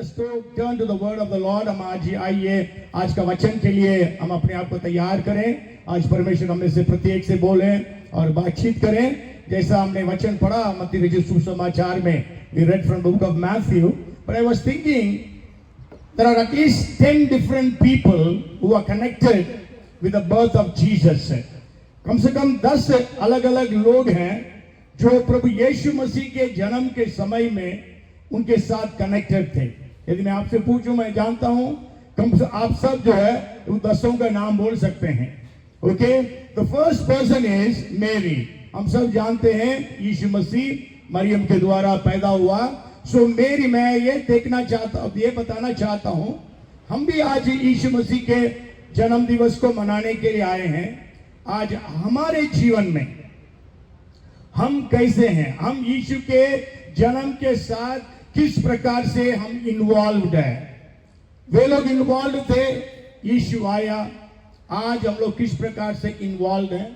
us to turn to the word of the Lord. हम आज आइए आज का वचन के लिए हम अपने आप को तैयार करें. आज परमेश्वर हमें से प्रत्येक से बोले और बातचीत करें. जैसा हमने वचन पढ़ा मत्ती रचित सुसमाचार में, we read from the book of Matthew, but I was thinking there are at least 10 different people who are connected with the birth of Jesus. कम से कम 10 अलग-अलग लोग हैं जो प्रभु यीशु मसीह के जन्म के समय में उनके साथ कनेक्टेड थे. यदि मैं आपसे पूछूं, मैं जानता हूं कम से आप सब जो है वो 10 का नाम बोल सकते हैं. Okay, the first person is मेरी. हम सब जानते हैं यीशु मसीह मरियम के द्वारा पैदा हुआ. सो मेरी, मैं ये देखना चाहता हूं, ये बताना चाहता हूं, हम भी आज यीशु मसीह के जन्म दिवस को मनाने के लिए आए हैं. आज हमारे जीवन में हम कैसे हैं, हम यीशु के जन्म के साथ किस प्रकार से हम इन्वॉल्व्ड है. वे लोग इन्वॉल्व थे, यीशु आया. आज हम लोग किस प्रकार से इन्वॉल्व हैं.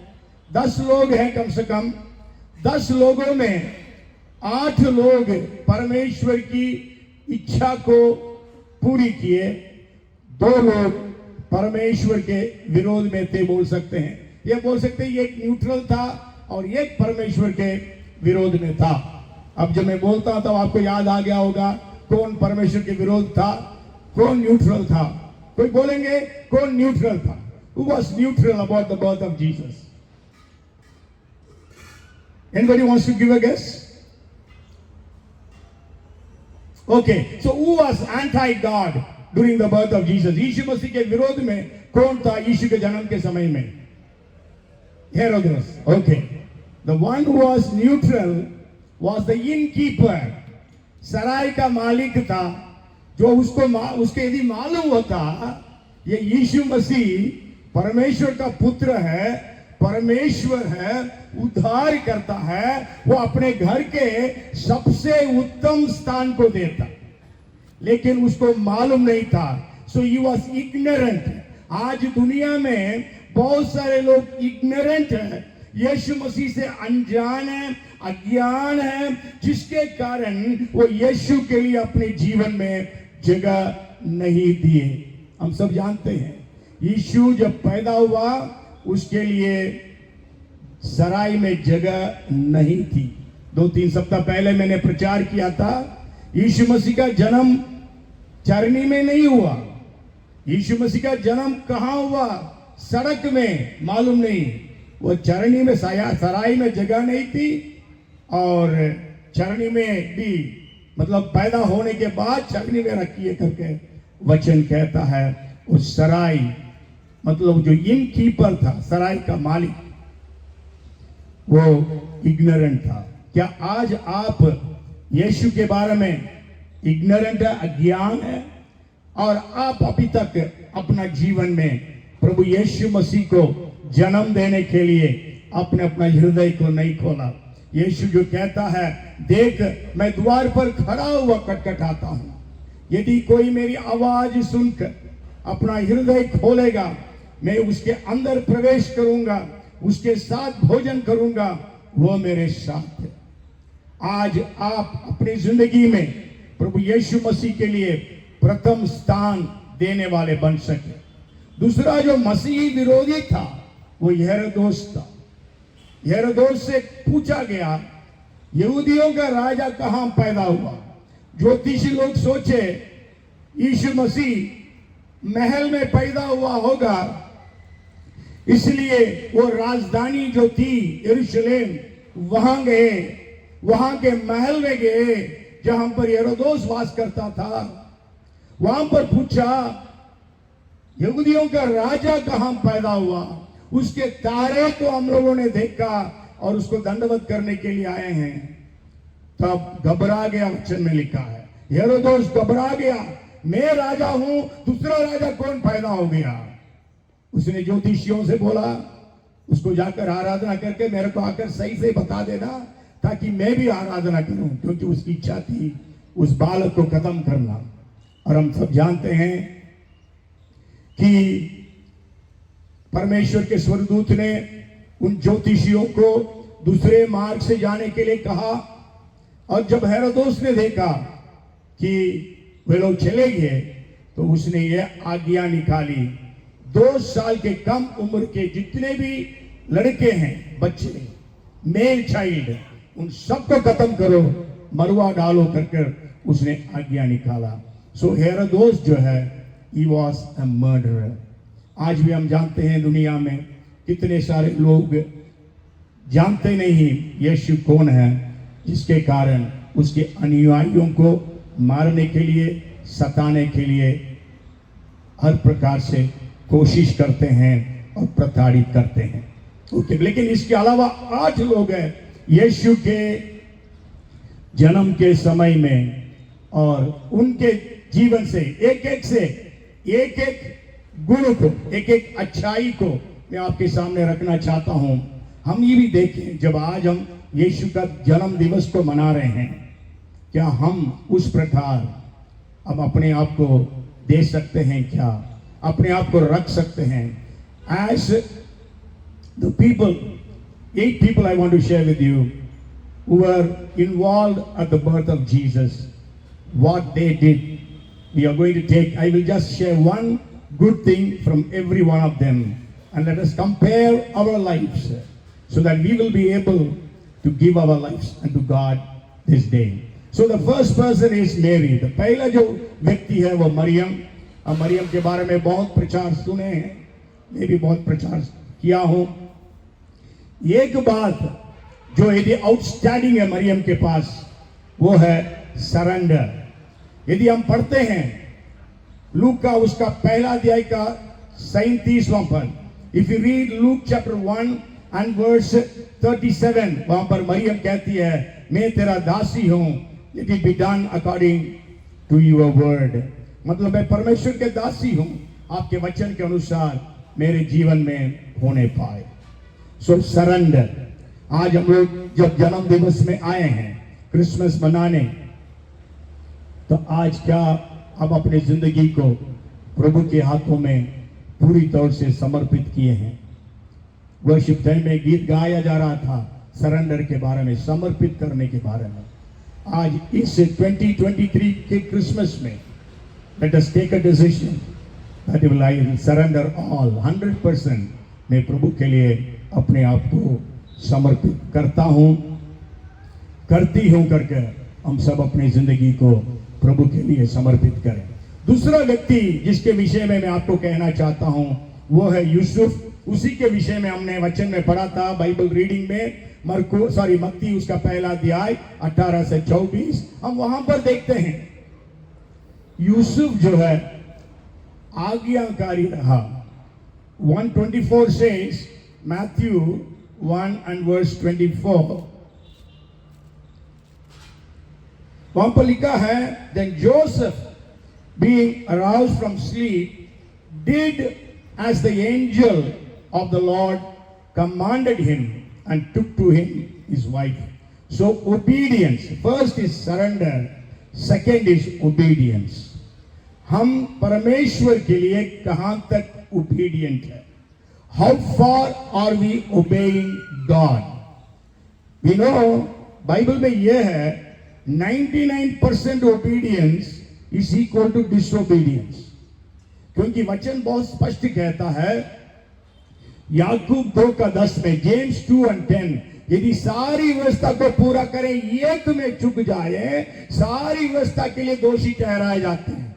10 लोग हैं कम से कम. 10 लोगों में 8 लोग परमेश्वर की इच्छा को पूरी किए. 2 लोग परमेश्वर के विरोध में थे, बोल सकते हैं. ये बोल सकते हैं एक न्यूट्रल था और एक परमेश्वर के विरोध में था. अब जब मैं बोलता हूं तो आपको याद आ गया होगा कौन परमेश्वर के विरोध था, कौन न्यूट्रल था. कोई बोलेंगे कौन न्यूट्रल था. Who was neutral about the birth of Jesus? Anybody wants to give a guess? Okay, so who was anti-God during the birth of Jesus? यीशु मसीह के विरोध में कौन था यीशु के जन्म के समय में? Herodias. Okay, the one who was neutral was the innkeeper. सराय का मालिक था जो उसके यदि मालूम होता ये यीशु मसीह परमेश्वर का पुत्र है, परमेश्वर है, उद्धार करता है, वो अपने घर के सबसे उत्तम स्थान को देता, लेकिन उसको मालूम नहीं था. सो ही वॉज इग्नोरेंट. आज दुनिया में बहुत सारे लोग इग्नोरेंट हैं, यीशु मसीह से अनजान है, अज्ञान है, जिसके कारण वो यीशु के लिए अपने जीवन में जगह नहीं दिए. हम सब जानते हैं यीशु जब पैदा हुआ उसके लिए सराय में जगह नहीं थी. 2-3 सप्ताह पहले मैंने प्रचार किया था, यीशु मसीह का जन्म चरनी में नहीं हुआ. यीशु मसीह का जन्म कहां हुआ? सड़क में. मालूम नहीं, वो चरनी में, सराय में जगह नहीं थी और चरनी में भी मतलब पैदा होने के बाद चरनी में रखिए करके वचन कहता है. उस सराय मतलब जो इनकीपर था, सराय का मालिक, वो इग्नोरेंट था. क्या आज आप यीशु के बारे में इग्नोरेंट है, अज्ञान है, और आप अभी तक अपना जीवन में प्रभु यीशु मसीह को जन्म देने के लिए अपने अपना हृदय को नहीं खोला? यीशु जो कहता है, देख मैं द्वार पर खड़ा हुआ खटखटाता हूं, यदि कोई मेरी आवाज सुनकर अपना हृदय खोलेगा, मैं उसके अंदर प्रवेश करूंगा, उसके साथ भोजन करूंगा, वो मेरे साथ है. आज आप अपनी जिंदगी में प्रभु यीशु मसीह के लिए प्रथम स्थान देने वाले बन सके. दूसरा जो मसीही विरोधी था वो हेरोदेस था. हेरोदेस से पूछा गया यहूदियों का राजा कहां पैदा हुआ. ज्योतिषी लोग सोचे यीशु मसीह महल में पैदा हुआ होगा, इसलिए वो राजधानी जो थी यरूशलेम वहां गए, वहां के महल में गए जहां पर हेरोदेस वास करता था. वहां पर पूछा यहूदियों का राजा कहां पैदा हुआ. उसके तारे को हम लोगों ने देखा और उसको दंडवत करने के लिए आए हैं. तब घबरा गया. वचन में लिखा है हेरोदेस घबरा गया, मैं राजा हूं, दूसरा राजा कौन पैदा हो गया. उसने ज्योतिषियों से बोला, उसको जाकर आराधना करके मेरे को आकर सही से बता देना ताकि मैं भी आराधना करूं, क्योंकि उसकी इच्छा थी उस बालक को खत्म करना. और हम सब जानते हैं कि परमेश्वर के स्वर्गदूत ने उन ज्योतिषियों को दूसरे मार्ग से जाने के लिए कहा. और जब हेरोदेस ने देखा कि वे लोग चले गए तो उसने ये आज्ञा निकाली, 2 साल के कम उम्र के जितने भी लड़के हैं, बच्चे, मेल चाइल्ड, उन सबको खत्म करो, मरवा डालो कर उसने आज्ञा निकाला। सो हेरोदोस जो है, he was a murderer। आज भी हम जानते हैं दुनिया में कितने सारे लोग जानते नहीं यीशु कौन है, जिसके कारण उसके अनुयायियों को मारने के लिए, सताने के लिए हर प्रकार से कोशिश करते हैं और प्रताड़ित करते हैं। ओके, लेकिन इसके अलावा 8 लोग हैं यीशु के जन्म के समय में, और उनके जीवन से एक गुण को, एक अच्छाई को मैं आपके सामने रखना चाहता हूं। हम ये भी देखें, जब आज हम यीशु का जन्म दिवस को मना रहे हैं, क्या हम उस प्रकार हम अपने आप को दे सकते हैं, क्या अपने आप को रख सकते हैं? As the people, 8 people I want to share with you who were involved at the birth of Jesus, what they did. We are going to take, I will just share one good thing from every one of them, and let us compare our lives so that we will be able to give our lives unto God this day. So the first person is Mary। तो पहला जो व्यक्ति है वो मरियम। अब मरियम के बारे में बहुत प्रचार सुने हैं, मैं भी बहुत प्रचार किया हूं। एक बात जो यदि आउटस्टैंडिंग है मरियम के पास, वो है सरेंडर। यदि हम पढ़ते हैं लूक का उसका पहला अध्याय का 37वां पद, if you read Luke chapter 1 and verse 37, वहां पर मरियम कहती है, मैं तेरा दासी हूं, let it be done according to your word. मतलब मैं परमेश्वर के दासी हूं, आपके वचन के अनुसार मेरे जीवन में होने पाए। सो सरेंडर। आज हम लोग जब जन्म दिवस में आए हैं क्रिसमस मनाने, तो आज क्या हम अपने जिंदगी को प्रभु के हाथों में पूरी तौर से समर्पित किए हैं? वर्शिप टाइम में गीत गाया जा रहा था सरेंडर के बारे में, समर्पित करने के बारे में। आज इस 2023 के क्रिसमस में let us take a decision that will I surrender all, 100% मैं प्रभु के लिए अपने आप को समर्पित करता हूं, करती हूं करके हम सब अपनी जिंदगी को प्रभु के लिए समर्पित करें। दूसरा व्यक्ति जिसके विषय में मैं आपको कहना चाहता हूं वो है यूसुफ। उसी के विषय में हमने वचन में पढ़ा था बाइबल रीडिंग में, मत्ती उसका पहला अध्याय 18 से 24। हम वहां पर देखते हैं यूसुफ जो है आज्ञाकारी रहा। 124 says, Matthew 1 and verse 24, वहां पर लिखा है, then Joseph being aroused from sleep did as the angel of the Lord commanded him and took to him his wife. So obedience, first is surrender, second is obedience। हम परमेश्वर के लिए कहां तक ओबीडियंट है? How far are we obeying God? We know Bible में यह है 99% obedience is equal to disobedience, क्योंकि वचन बहुत स्पष्ट कहता है याकूब 2:10 में, जेम्स 2:10, यदि सारी व्यवस्था को पूरा करें एक में चूक जाए, सारी व्यवस्था के लिए दोषी ठहराए जाते हैं।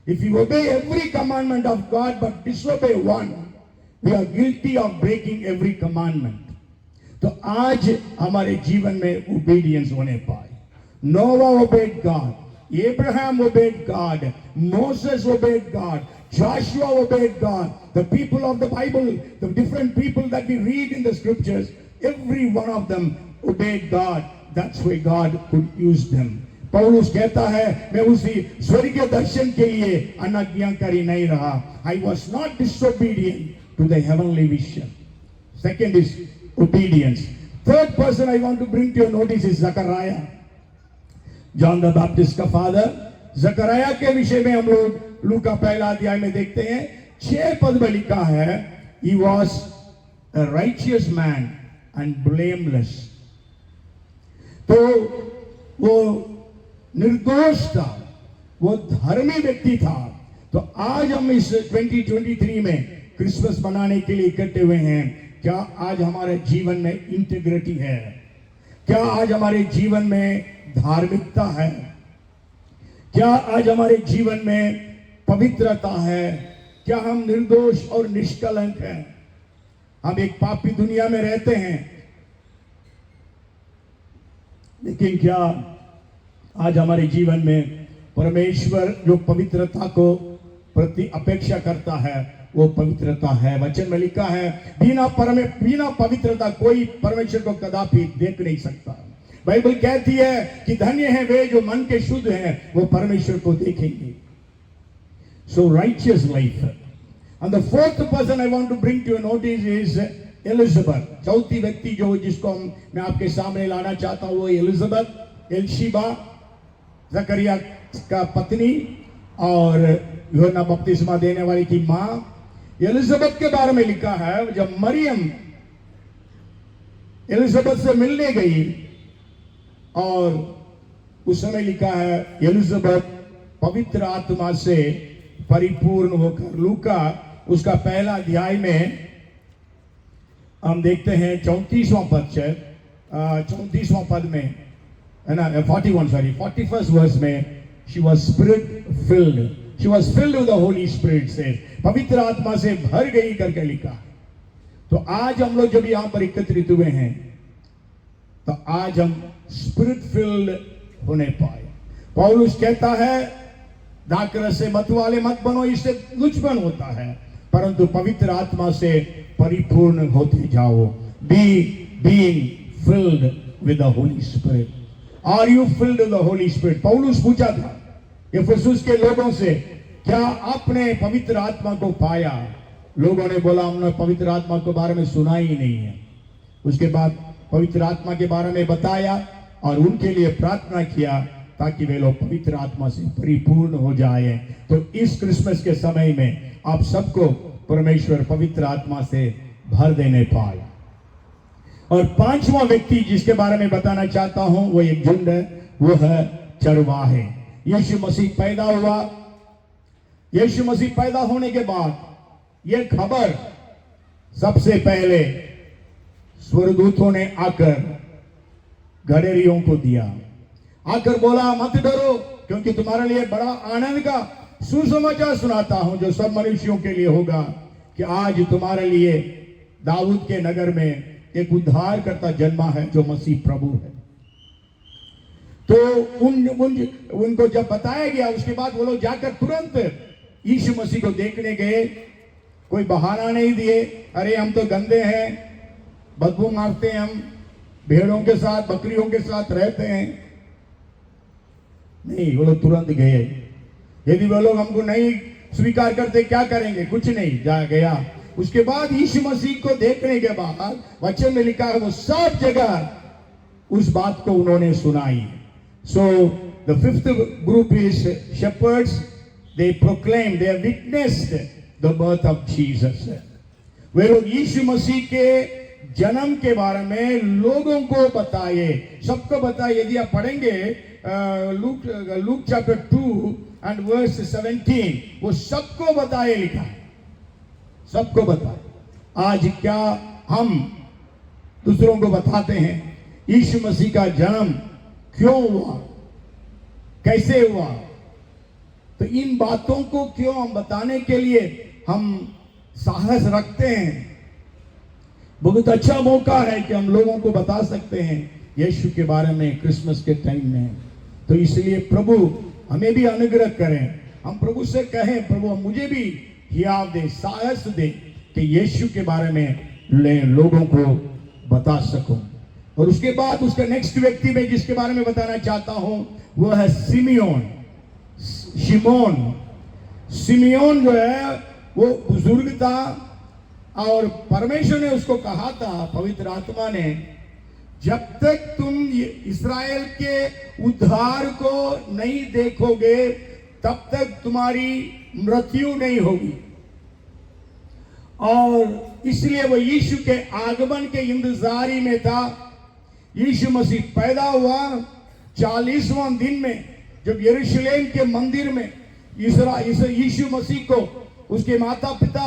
If you obey every commandment of God but disobey one, we are guilty of breaking every commandment। तो आज हमारे जीवन में ओबीडियंस होने पाए। Noah obeyed God, Abraham obeyed God, Moses obeyed God, Joshua obeyed God, the people of the Bible, the different people that we read in the scriptures, every one of them obeyed God। That's why God could use them। पौलुस कहता है, मैं उसी स्वर्गीय दर्शन के लिए अनाज्ञाकारी नहीं रहा। I was not disobedient to the heavenly vision। Second is obedience। Third person I want to bring to your notice is Zechariah, John the Baptist का फादर। जकरिया के विषय में हम लोग लूका पहला अध्याय में देखते हैं, 6 पद में लिखा है, he was a righteous man and blameless। तो वो निर्दोष था वो धर्मी व्यक्ति था। तो आज हम इस 2023 में क्रिसमस मनाने के लिए इकट्ठे हुए हैं। क्या आज हमारे जीवन में इंटीग्रिटी है? क्या आज हमारे जीवन में धार्मिकता है? क्या आज हमारे जीवन में पवित्रता है? क्या हम निर्दोष और निष्कलंक हैं? हम एक पापी दुनिया में रहते हैं, लेकिन क्या आज हमारे जीवन में परमेश्वर जो पवित्रता को प्रति अपेक्षा करता है वो पवित्रता है? वचन में लिखा है बिना पवित्रता कोई परमेश्वर को कदापि देख नहीं सकता। बाइबल कहती है कि धन्य है वे जो मन के शुद्ध हैं, वो परमेश्वर को देखेंगे। So righteous life. And the fourth person I want to bring to your notice is Elizabeth. चौथी व्यक्ति जो जिसको मैं आपके सामने लाना चाहता हूं वो एलिजाबेथ, एलशीबा, जकरिया का पत्नी और यूहन्ना बपतिस्मा देने वाली की मां। एलिजाबेथ के बारे में लिखा है जब मरियम एलिजाबेथ से मिलने गई और उस समय लिखा है एलिजाबेथ पवित्र आत्मा से परिपूर्ण होकर। लूका उसका पहला अध्याय में हम देखते हैं 34वां पद में है ना, 41st वर्स में she was spirit filled with the Holy Spirit से पवित्र आत्मा से भर गई करके लिखा। तो आज हम लोग जब यहां पर एकत्रित हुए हैं तो आज हम स्पिरिट फिल्ड होने पाए। पौलुस कहता है दाखरस से मत वाले मत बनो, इससे दुश्मन होता है, परंतु पवित्र आत्मा से परिपूर्ण होते जाओ। Being filled with the Holy Spirit. Are you filled with the Holy Spirit? पौलुस पूछा था इफिसुस के लोगों से, क्या आपने पवित्र आत्मा को पाया? लोगों ने बोला हमने पवित्र आत्मा के बारे में सुना ही नहीं है। उसके बाद पवित्र आत्मा के बारे में बताया और उनके लिए प्रार्थना किया ताकि वे लोग पवित्र आत्मा से परिपूर्ण हो जाए। तो इस क्रिसमस के समय में आप सबको परमेश्वर पवित्र आत्मा से भर देने पाए। और पांचवा व्यक्ति जिसके बारे में बताना चाहता हूं वो एक झुंड है, वो है चरवाहे। यीशु मसीह पैदा हुआ। यीशु मसीह पैदा होने के बाद यह खबर सबसे पहले स्वर्गदूतों ने आकर गडरियों को दिया। आकर बोला मत डरो, क्योंकि तुम्हारे लिए बड़ा आनंद का सुसमाचार सुनाता हूं जो सब मनुष्यों के लिए होगा, कि आज तुम्हारे लिए दाऊद के नगर में एक उद्धारकर्ता जन्मा है जो मसीह प्रभु है। तो उनको जब बताया गया उसके बाद वो लोग जाकर तुरंत यीशु मसीह को देखने गए। कोई बहाना नहीं दिए, अरे हम तो गंदे हैं, बदबू मारते हैं, हम भेड़ों के साथ बकरियों के साथ रहते हैं। नहीं, वो लोग तुरंत गए। यदि वो लोग हमको नहीं स्वीकार करते क्या करेंगे? कुछ नहीं, जा गया। उसके बाद यीशु मसीह को देखने के बाद वचन में लिखा है वो सब जगह उस बात को उन्होंने सुनाई। So the fifth group is shepherds. They proclaim, they witnessed the birth of Jesus. वे लोग यीशु मसीह के जन्म के बारे में लोगों को बताए, सबको बताए। यदि आप पढ़ेंगे लूक चैप्टर 2 एंड वर्स 17, वो सबको बताए लिखा है, सबको बताए। आज क्या हम दूसरों को बताते हैं यीशु मसीह का जन्म क्यों हुआ, कैसे हुआ? तो इन बातों को क्यों हम बताने के लिए हम साहस रखते हैं। बहुत अच्छा मौका है कि हम लोगों को बता सकते हैं यीशु के बारे में क्रिसमस के टाइम में। तो इसलिए प्रभु हमें भी अनुग्रह करें, हम प्रभु से कहें प्रभु मुझे भी हियाव दे, साहस दे कि यीशु के बारे में लोगों को बता सकूं। और उसके बाद उसका नेक्स्ट व्यक्ति में जिसके बारे में बताना चाहता हूं वो है सिमियोन जो है वो बुजुर्ग था और परमेश्वर ने उसको कहा था, पवित्र आत्मा ने, जब तक तुम इस्राएल के उद्धार को नहीं देखोगे तब तक तुम्हारी मृत्यु नहीं होगी। और इसलिए वो यीशु के आगमन के इंतजारी में था। यीशु मसीह पैदा हुआ 40वां दिन में जब यरूशलेम के मंदिर में यीशु मसीह को उसके माता पिता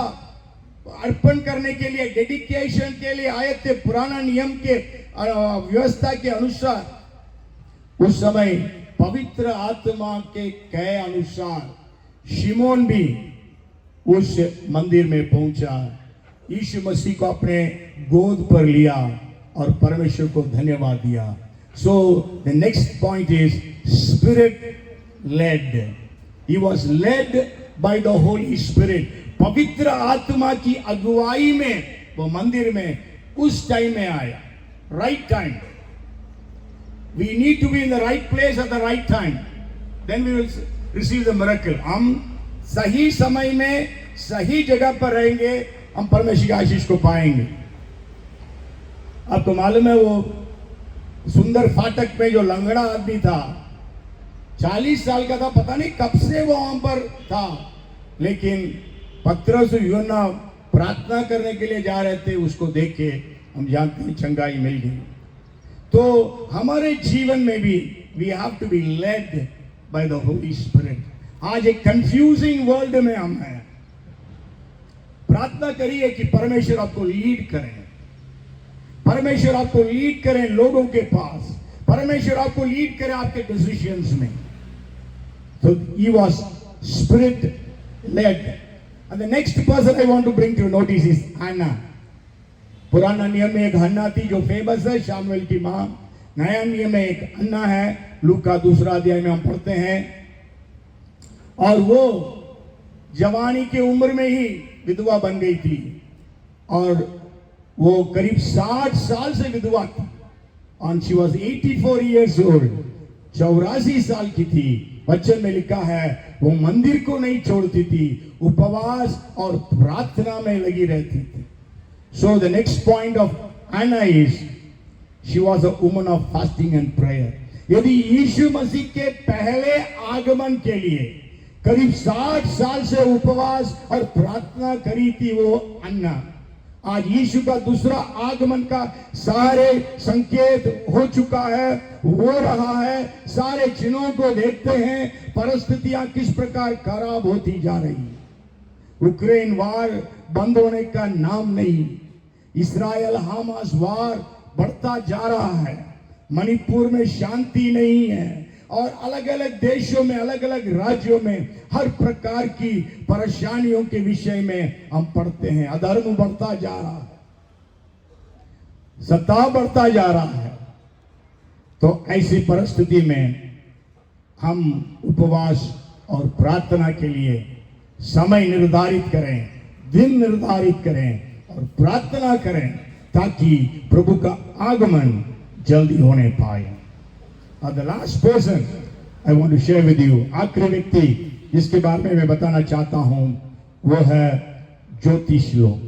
अर्पण करने के लिए, डेडिकेशन के लिए आए थे, पुराना नियम के व्यवस्था के अनुसार, उस समय पवित्र आत्मा के कहे अनुसार शिमोन भी उस मंदिर में पहुंचा, यीशु मसीह को अपने गोद पर लिया और परमेश्वर को धन्यवाद दिया. So the next point is spirit led. He was led by the Holy Spirit. पवित्र आत्मा की अगुवाई में वो मंदिर में उस टाइम में आया. Right time. We need to be in the right place at the right time. Then we will receive the miracle. हम सही समय में सही जगह पर रहेंगे, हम परमेश्वर की आशीष को पाएंगे. आपको मालूम है वो सुंदर फाटक पे जो लंगड़ा आदमी था, 40 साल का था, पता नहीं कब से वो वहां पर था, लेकिन पतरस और यूहन्ना प्रार्थना करने के लिए जा रहे थे, उसको देख के हम जानते हैं चंगाई मिल गई. तो हमारे जीवन में भी we have to be led by the Holy Spirit. आज एक कंफ्यूजिंग वर्ल्ड में हम हैं. प्रार्थना करिए कि परमेश्वर आपको लीड करें, परमेश्वर आपको लीड करें लोगों के पास, परमेश्वर आपको लीड करें आपके डिसीजंस में. So he was spirit led. And the next person I want to bring to notice is Hannah. पुराना नियम में एक हन्ना थी जो फेमस है, शामुएल की मां. नया नियम में एक अन्ना है, लूका 2 अध्याय में हम पढ़ते हैं. और वो जवानी की उम्र में ही विधवा बन गई थी और वो करीब 60 साल से विधवा थी. And she was 84 years old. 84 साल की थी. वचन में लिखा है वो मंदिर को नहीं छोड़ती थी, उपवास और प्रार्थना में लगी रहती थी. So the next point of Anna is she was a woman of fasting and prayer. यदि यीशु मसीह के पहले आगमन के लिए करीब 60 साल से उपवास और प्रार्थना करी थी वो अन्ना, आज यीशु का दूसरा आगमन का सारे संकेत हो चुका है, हो रहा है. सारे चिन्हों को देखते हैं, परिस्थितियां किस प्रकार खराब होती जा रही. यूक्रेन वार बंद होने का नाम नहीं. इस्राएल हमास वार बढ़ता जा रहा है. मणिपुर में शांति नहीं है और अलग अलग देशों में, अलग अलग राज्यों में हर प्रकार की परेशानियों के विषय में हम पढ़ते हैं. अधर्म बढ़ता जा रहा है, सत्ता बढ़ता जा रहा है. तो ऐसी परिस्थिति में हम उपवास और प्रार्थना के लिए समय निर्धारित करें, दिन निर्धारित करें और प्रार्थना करें ताकि प्रभु का आगमन जल्दी होने पाए. और the last person I want to share with you, आखिरी व्यक्ति जिसके बारे में मैं बताना चाहता हूं वो है ज्योतिष लोग,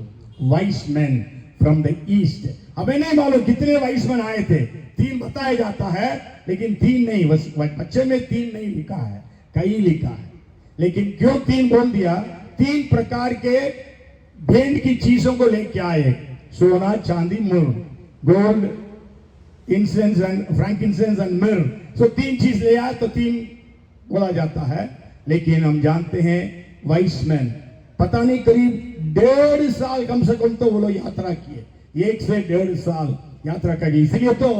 vice man from the east. हमें नहीं मालूम कितने वाइस मैन आए थे, 3 बताया जाता है, लेकिन 3 नहीं, बच्चे में 3 नहीं लिखा है, कई लिखा है. लेकिन क्यों 3 बोल दिया? 3 प्रकार के भेंट की चीजों को लेके आए, सोना, चांदी, मुर, गोल्ड, इंसेंस एंड फ्रैंकिंसेंस एंड मिर. सो 3 चीज ले आए तो 3 बोला जाता है. लेकिन हम जानते हैं वाइस मैन पता नहीं करीब 1.5 साल कम से कम तो वो लोग यात्रा किए, 1 से 1.5 साल यात्रा करी. इसलिए तो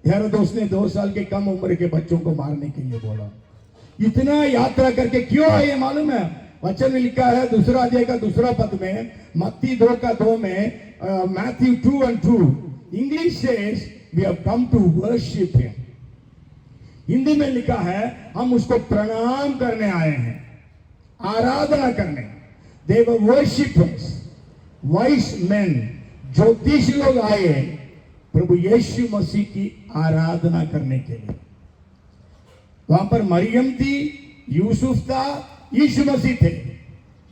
हेरोदेस ने 2 साल के कम उम्र के बच्चों को मारने के लिए बोला. इतना यात्रा करके क्यों आए मालूम है? वचन में लिखा है 2 अध्याय का 2 पद में, मत्ती 2 का 2 में, Matthew 2:2, English says we have come to worship him. Hindi में लिखा है हम उसको प्रणाम करने आए हैं, आराधना करने. दे वर वर्शिपर्स, वाइस मैन, ज्योतिष लोग आए प्रभु यीशु मसीह की आराधना करने के लिए. वहां पर मरियम थी, यूसुफ था, यीशु मसीह थे.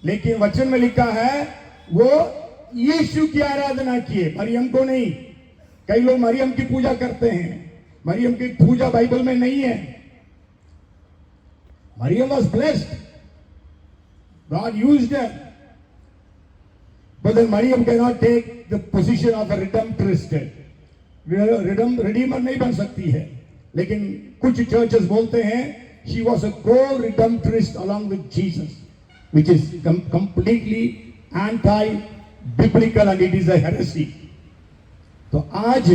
लेकिन वचन में लिखा है वो यीशु की आराधना किए, मरियम को नहीं. कई लोग मरियम की पूजा करते हैं, मरियम की पूजा बाइबल में नहीं है. मरियम was blessed, God used her, but मरियम can not take the position of a redemptorist. Redeemer नहीं बन सकती है. लेकिन कुछ चर्चेस बोलते हैं she was a co-redemptress along with Jesus, which is completely anti-biblical and it is a heresy. तो आज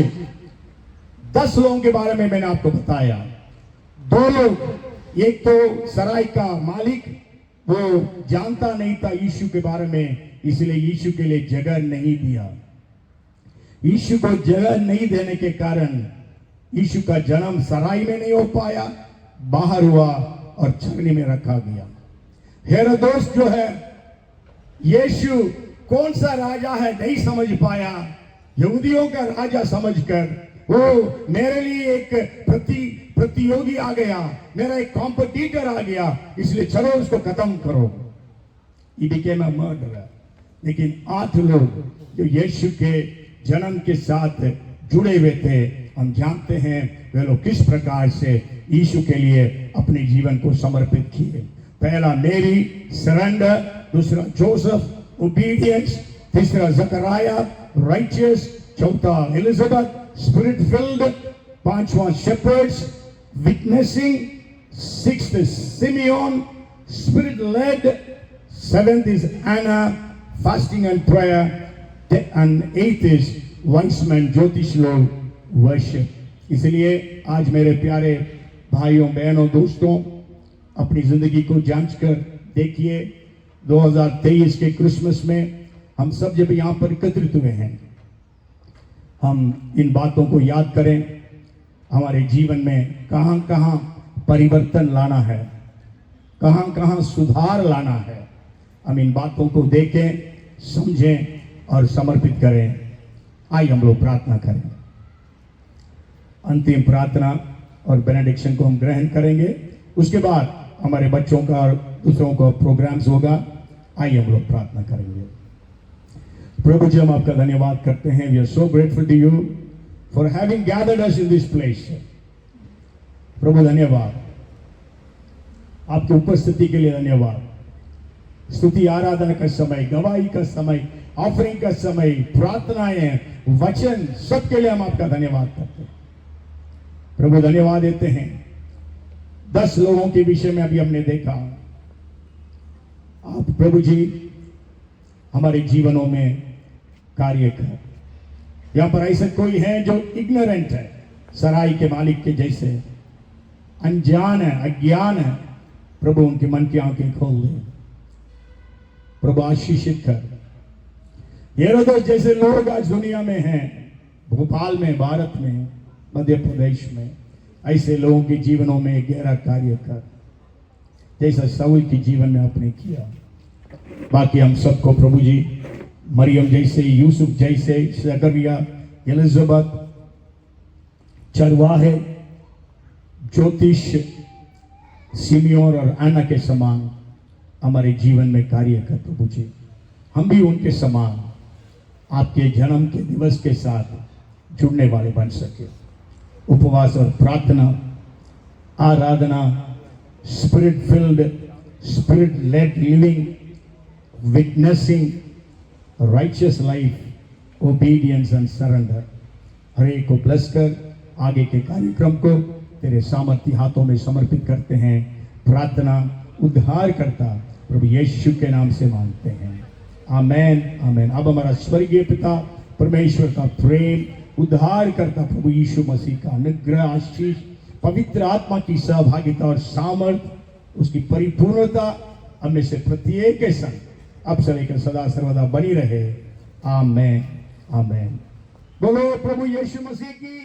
10 लोगों के बारे में मैंने आपको बताया। 2 लोग, एक तो सराय का मालिक, वो जानता नहीं था यीशु के बारे में, इसलिए यीशु के लिए जगह नहीं दिया। यीशु को जगह नहीं देने के कारण यीशु का जन्म सराय में नहीं हो पाया, बाहर हुआ और छगनी में रखा गया। हेरोदेस जो है, यीशु कौन सा राजा है नहीं समझ पाया, यहूदियों का राजा समझकर वो मेरे लिए एक प्रतियोगी आ गया, मेरा एक कॉम्पिटिटर आ गया, इसलिए चलो उसको खत्म करो। He became a murderer। लेकिन 8 लोग जो यीशु के जन्म के साथ जुड़े हुए थे, हम जानते हैं वे लोग किस प्रकार से यीशु के लिए अपने जीवन को समर्पित किए। पहला मेरी, सरेंडर, दूसरा जोसेफ, ओबीडियंस, तीसरा जकरिया, राइचियस, चौथा एलिजाबेथ, स्पिरिट फिल्ड, पांचवा shepherds, witnessing, sixth Simeon, spirit led, seventh is Anna, fasting and prayer, and 8th is wise men, ज्योतिष लोग, वर्शिप। इसलिए आज मेरे प्यारे भाइयों बहनों दोस्तों, अपनी जिंदगी को जांच कर देखिए। 2023 के क्रिसमस में हम सब जब यहाँ पर एकत्रित हुए हैं, हम इन बातों को याद करें, हमारे जीवन में कहाँ कहाँ परिवर्तन लाना है, कहाँ कहाँ सुधार लाना है। हम इन बातों को देखें, समझें और समर्पित करें। आइए हम लोग प्रार्थना करें। अंतिम प्रार्थना और बेनेडिक्शन को हम ग्रहण करेंगे, उसके बाद हमारे बच्चों का और दूसरों का प्रोग्राम्स होगा। आइए हम लोग प्रार्थना करेंगे। प्रभु जी, हम आपका धन्यवाद करते हैं। We are so grateful to you for having gathered us in this place. प्रभु धन्यवाद, आपकी उपस्थिति के लिए धन्यवाद। स्तुति आराधना का समय, गवाही का समय, ऑफरिंग का समय, प्रार्थनाएं, वचन, सबके लिए हम आपका धन्यवाद करते हैं। प्रभु धन्यवाद देते हैं। 10 लोगों के विषय में अभी हमने देखा। आप प्रभु जी हमारे जीवनों में कार्य कर। यहां पर ऐसा कोई है जो इग्नोरेंट है, सराय के मालिक के जैसे अनजान है, अज्ञान है। प्रभु उनके मन की आंखें खोल दे। प्रभु आशीषित कर। हेरोदेस जैसे लोग आज दुनिया में हैं, भोपाल में, भारत में, मध्य प्रदेश में, ऐसे लोगों के जीवनों में गहरा कार्य कर, जैसा शाऊल के जीवन में आपने किया। बाकी हम सबको प्रभु जी मरियम जैसे, यूसुफ जैसे, जकरिया, एलिजाबेथ, चरवाहे, ज्योतिष, सिमियोन और अन्ना के समान हमारे जीवन में कार्य कर प्रभु जी। हम भी उनके समान आपके जन्म के दिवस के साथ जुड़ने वाले बन सके। उपवास और प्रार्थना, आराधना, spirit filled, spirit led living, witnessing, righteous life, obedience and surrender, हर एक को ब्लेस कर। आगे के कार्यक्रम को तेरे सामर्थ्य हाथों में समर्पित करते हैं। प्रार्थना उद्धार करता प्रभु यीशु के नाम से मांगते हैं, आमेन, आमेन। अब हमारा स्वर्गीय पिता परमेश्वर का प्रेम, उद्धार करता प्रभु यीशु मसीह का अनुग्रह, आशीष, पवित्र आत्मा की सहभागिता और सामर्थ, उसकी परिपूर्णता हम में से प्रत्येक के संग अब से लेकर सदा सर्वदा बनी रहे, आमेन, आमेन। बोलो प्रभु यीशु मसीह की।